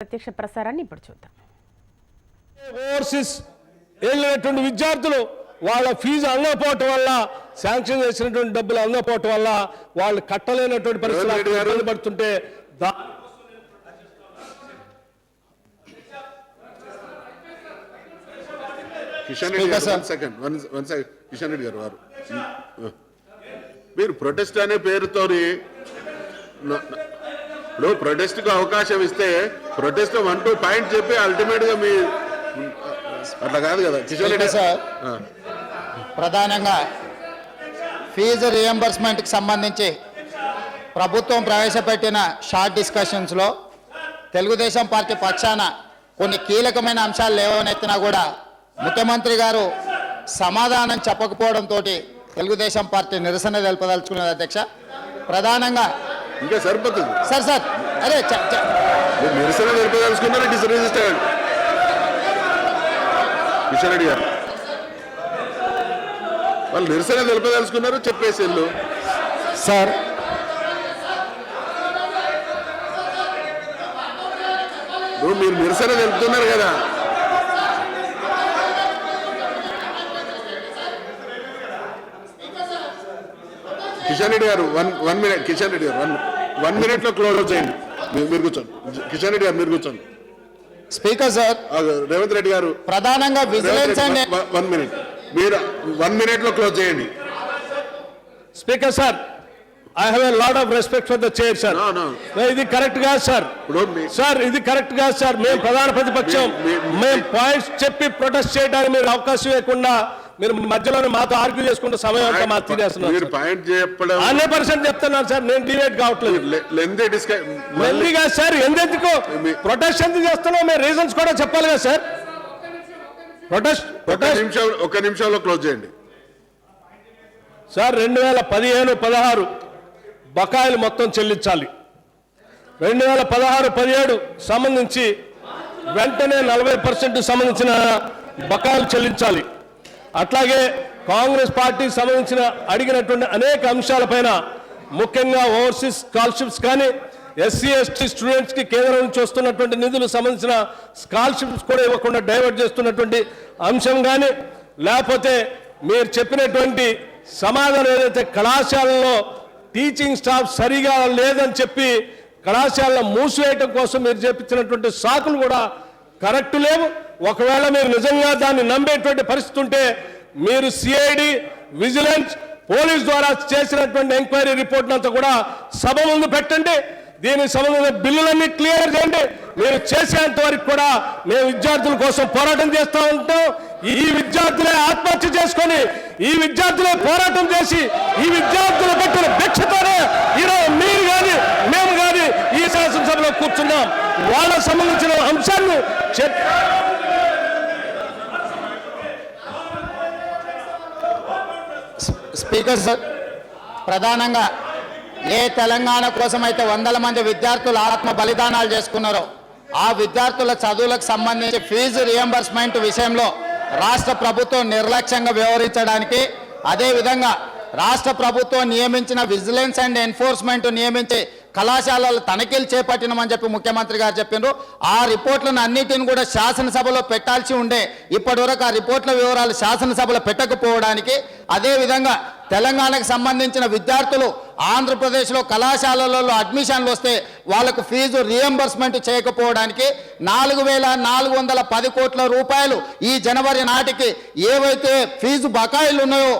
ప్రత్యక్ష ప్రసారాన్ని ఇప్పుడు చూద్దాం. ఓవర్సీస్ వెళ్ళినటువంటి విద్యార్థులు వాళ్ళ ఫీజు అందకపోవటం వల్ల, శాంక్షన్ చేసినటువంటి డబ్బులు అందకపోవటం వల్ల వాళ్ళు కట్టలేనటువంటి పరిస్థితులు ఇబ్బంది పడుతుంటే కిషన్ రెడ్డి గారు వారు మీరు ప్రొటెస్ట్ అనే పేరుతో ప్రొటెస్ట్ కు అవకాశం ఇస్తే ప్రొటెస్ట్ 1-2 పాయింట్ చెప్పి అల్టిమేట్ గా మీ అట్లా కాదు కదా. కిషన్ రెడ్డి సార్, ప్రధానంగా ఫీజు రియంబర్స్మెంట్కి సంబంధించి ప్రభుత్వం ప్రవేశపెట్టిన షార్ట్ డిస్కషన్స్లో తెలుగుదేశం పార్టీ పక్షాన కొన్ని కీలకమైన అంశాలు లేవనెత్తినా కూడా ముఖ్యమంత్రి గారు సమాధానం చెప్పకపోవడంతో తెలుగుదేశం పార్టీ నిరసన తెలుపదలుచుకున్నది. అధ్యక్ష, ప్రధానంగా ఇంకా సరిపోతుంది సార్ అరే నిరసన తెలుపదలుచుకున్నారు. కిషన్ రెడ్డి గారు వాళ్ళు నిరసన తెలుపదలుచుకున్నారు, చెప్పేసి వెళ్ళు సార్. మీరు నిరసన తెలుపుతున్నారు కదా. కిషన్ రెడ్డి గారు 1 మినిట్. కిషన్ రెడ్డి గారు 1 మినిట్ లో క్లోజ్ చేయండి. మీరు కూర్చోండి. కిషన్ రెడ్డి గారు మీరు కూర్చోండి. స్పీకర్ సార్, రేవంత్ రెడ్డి గారు ప్రధానంగా విజిలెన్స్ అండ్ 1 మినిట్, మీరు 1 మినిట్ లో క్లోజ్ చేయండి. Speaker sir, I have a lot of respect for the chair sir. ఇది కరెక్ట్ కాదు సార్. సార్ ఇది కరెక్ట్ కాదు సార్. మేము ప్రధాన ప్రతిపక్షం, మేము పాయింట్స్ చెప్పి ప్రొటెస్ట్ చేయడానికి మీరు అవకాశం ఇవ్వకుండా మీరు మధ్యలోనే మాతో ఆర్గ్యూ చేసుకుంటే సమయం అంతా మా తీరేస్తున్నారు. 100% చెప్తున్నాను సార్. నేను డిబేట్ కావట్లేదు. లెందీగా సార్, ఎందుకు ప్రొటెస్ట్ ఎందుకు చేస్తున్నాం? మేము రీజన్స్ కూడా చెప్పాలి కదా సార్. ఒక నిమిషంలో క్లోజ్ చేయండి సార్. 2015-16 బకాయిలు మొత్తం చెల్లించాలి. 2016-17 సంబంధించి వెంటనే 40% సంబంధించిన బకాయిలు చెల్లించాలి. అట్లాగే కాంగ్రెస్ పార్టీకి సంబంధించిన అడిగినటువంటి అనేక అంశాలపైన, ముఖ్యంగా ఓవర్సీస్ స్కాలర్షిప్స్ కానీ, SC/ST స్టూడెంట్స్కి కేంద్రం నుంచి వస్తున్నటువంటి నిధులకు సంబంధించిన స్కాలర్షిప్స్ కూడా ఇవ్వకుండా డైవర్ట్ చేస్తున్నటువంటి అంశం కానీ, లేకపోతే మీరు చెప్పినటువంటి సమాధానం ఏదైతే కళాశాలలో టీచింగ్ స్టాఫ్ సరిగా లేదని చెప్పి కళాశాలలో మూసివేయటం కోసం మీరు చెప్పించినటువంటి సాకులు కూడా కరెక్ట్ లేవు. ఒకవేళ మీరు నిజంగా దాన్ని నమ్మేటువంటి పరిస్థితి ఉంటే మీరు CID, విజిలెన్స్, పోలీస్ ద్వారా చేసినటువంటి ఎంక్వైరీ రిపోర్ట్ అంతా కూడా సభ ముందు పెట్టండి. దీనికి సంబంధించిన బిల్లులన్నీ క్లియర్ చేయండి. మీరు చేసేంత వరకు కూడా మేము విద్యార్థుల కోసం పోరాటం చేస్తూ ఉంటాం. ఈ విద్యార్థులే ఆత్మహత్య చేసుకొని, ఈ విద్యార్థులే పోరాటం చేసి, ఈ విద్యార్థులు పెట్టిన భిక్షతోనే ఈరోజు మీరు కానీ మేము కానీ ఈ శాసనసభలో కూర్చున్నాం. వాళ్ళకు సంబంధించిన అంశాన్ని స్పీకర్ సార్, ప్రధానంగా ఏ తెలంగాణ కోసం అయితే 100 మంది విద్యార్థులు ఆత్మ బలిదానాలు చేసుకున్నారో ఆ విద్యార్థుల చదువులకు సంబంధించి ఫీజు రియంబర్స్మెంట్ విషయంలో రాష్ట్ర ప్రభుత్వం నిర్లక్ష్యంగా వ్యవహరించడానికి, అదేవిధంగా రాష్ట్ర ప్రభుత్వం నియమించిన విజిలెన్స్ అండ్ ఎన్ఫోర్స్మెంట్ నియమించి కళాశాలలు తనిఖీలు చేపట్టినమని చెప్పి ముఖ్యమంత్రి గారు చెప్పారు. ఆ రిపోర్ట్లను అన్నిటిని కూడా శాసనసభలో పెట్టాల్సి ఉండే, ఇప్పటివరకు ఆ రిపోర్ట్ల వివరాలు శాసనసభలో పెట్టకపోవడానికి, అదేవిధంగా తెలంగాణకు సంబంధించిన విద్యార్థులు ఆంధ్రప్రదేశ్లో కళాశాలలలో అడ్మిషన్లు వస్తే వాళ్ళకు ఫీజు రియంబర్స్మెంట్ చేయకపోవడానికి 4,410 కోట్ల రూపాయలు ఈ జనవరి నాటికి ఏవైతే ఫీజు బకాయిలు ఉన్నాయో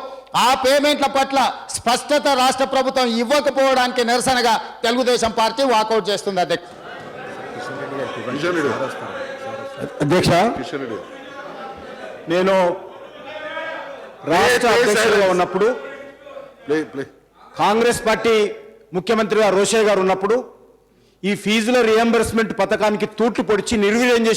ఆ పేమెంట్ల పట్ల స్పష్టత రాష్ట్ర ప్రభుత్వం ఇవ్వకపోవడానికి నిరసనగా తెలుగుదేశం పార్టీ వాకౌట్ చేస్తుంది. అధ్యక్ష, నేను రాష్ట్ర అధ్యక్షుడిగా ఉన్నప్పుడు, కాంగ్రెస్ పార్టీ ముఖ్యమంత్రిగా రోషయ్య గారు ఉన్నప్పుడు ఈ ఫీజుల రియంబర్స్మెంట్ పథకానికి తూట్లు పొడిచి నిర్వీర్యం చేసే